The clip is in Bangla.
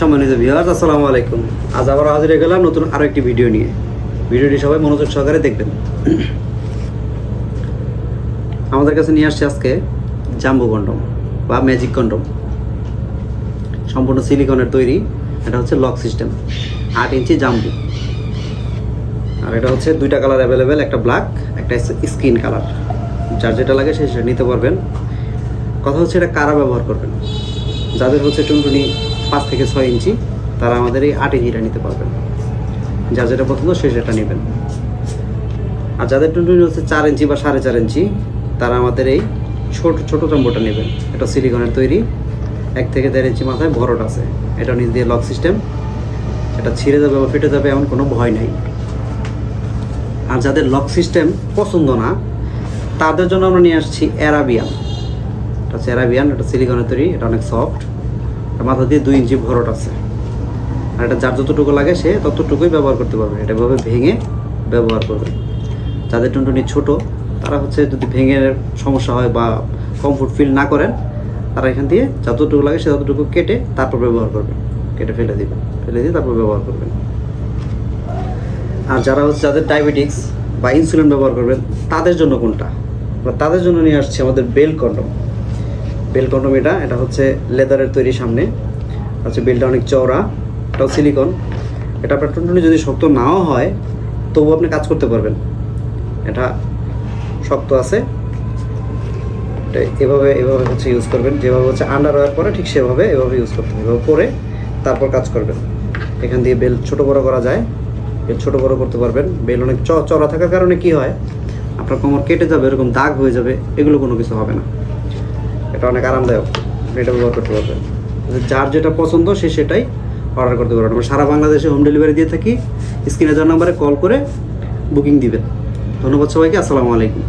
সম্মানিত ভিউয়ার্স, আসসালামু আলাইকুম। আজ আবার হাজির হয়ে গেলাম নতুন আরও একটি ভিডিও নিয়ে। ভিডিওটি সবাই মনোযোগ সহকারে দেখবেন। আমাদের কাছে নিয়ে আসছে আজকে জাম্বো কন্ডম বা ম্যাজিক কন্ডম, সম্পূর্ণ সিলিকনের তৈরি। এটা হচ্ছে লক সিস্টেম, 8 ইঞ্চি জাম্বো। আর এটা হচ্ছে দুইটা কালার অ্যাভেলেবেল, একটা ব্ল্যাক, একটা স্কিন কালার। যার যেটা লাগে সে সেটা নিতে পারবেন। কথা হচ্ছে এটা কারা ব্যবহার করবেন। যাদের হচ্ছে টুনটুনি 5 থেকে 6 ইঞ্চি, তারা আমাদের এই 8 ইঞ্চিটা নিতে পারবেন। যার যেটা পছন্দ সে সেটা নেবেন। আর যাদের টুনটুনি হচ্ছে 4 ইঞ্চি বা 4.5 ইঞ্চি, তারা আমাদের এই ছোট জাম্বোটা নেবেন। এটা সিলিকনের তৈরি, 1 থেকে 1.5 ইঞ্চি মাথায় ভরট আছে। এটা নিচ দিয়ে লক সিস্টেম, এটা ছিঁড়ে যাবে বা ফেটে যাবে এমন কোনো ভয় নাই। আর যাদের লক সিস্টেম পছন্দ না, তাদের জন্য আমরা নিয়ে আসছি অ্যারাবিয়ান। এটা হচ্ছে অ্যারাবিয়ান, এটা সিলিকনের তৈরি, এটা অনেক সফট। মাথা দিয়ে 2 ইঞ্চি ভরট আছে। আর এটা যার যতটুকু লাগে সে ততটুকুই ব্যবহার করতে পারবে। এটা এভাবে ভেঙে ব্যবহার করবে। যাদের টুনটুনি ছোট, তারা হচ্ছে যদি ভেঙে সমস্যা হয় বা কমফোর্ট ফিল না করেন, তারা এখান দিয়ে যতটুকু লাগে সে ততটুকু কেটে তারপর ব্যবহার করবেন। কেটে ফেলে দিয়ে তারপর ব্যবহার করবেন। আর যারা হচ্ছে যাদের ডায়াবেটিক্স বা ইনসুলিন ব্যবহার করবেন, তাদের জন্য কোনটা? তাদের জন্য নিয়ে আসছে আমাদের বেল কন্ডম। এটা হচ্ছে লেদারের তৈরি। সামনে হচ্ছে বেলটা অনেক চওড়া, এটাও সিলিকন। এটা আপনার টুনটুনি যদি শক্ত নাও হয়, তবু আপনি কাজ করতে পারবেন। এটা শক্ত আছে। এটা এভাবে হচ্ছে ইউজ করবেন। যেভাবে হচ্ছে আন্ডারওয়্যার করে ঠিক সেভাবে এভাবে ইউজ করতে হবে। এভাবে করে তারপর কাজ করবেন। এখান দিয়ে বেল ছোট বড় করা যায়, বেল ছোট বড় করতে পারবেন। বেল অনেক চওড়া থাকার কারণে কি হয়, আপনার কোমর কেটে যাবে, এরকম দাগ হয়ে যাবে, এগুলো কোনো কিছু হবে না। এটা অনেক আরামদায়ক, এটা ব্যবহার করতে পারবেন। যার যেটা পছন্দ সে সেটাই অর্ডার করতে পারবেন। আমরা সারা বাংলাদেশে হোম ডেলিভারি দিয়ে থাকি। স্ক্রিনে দেওয়া নাম্বারে কল করে বুকিং দিবেন। ধন্যবাদ সবাইকে। আসসালামু আলাইকুম।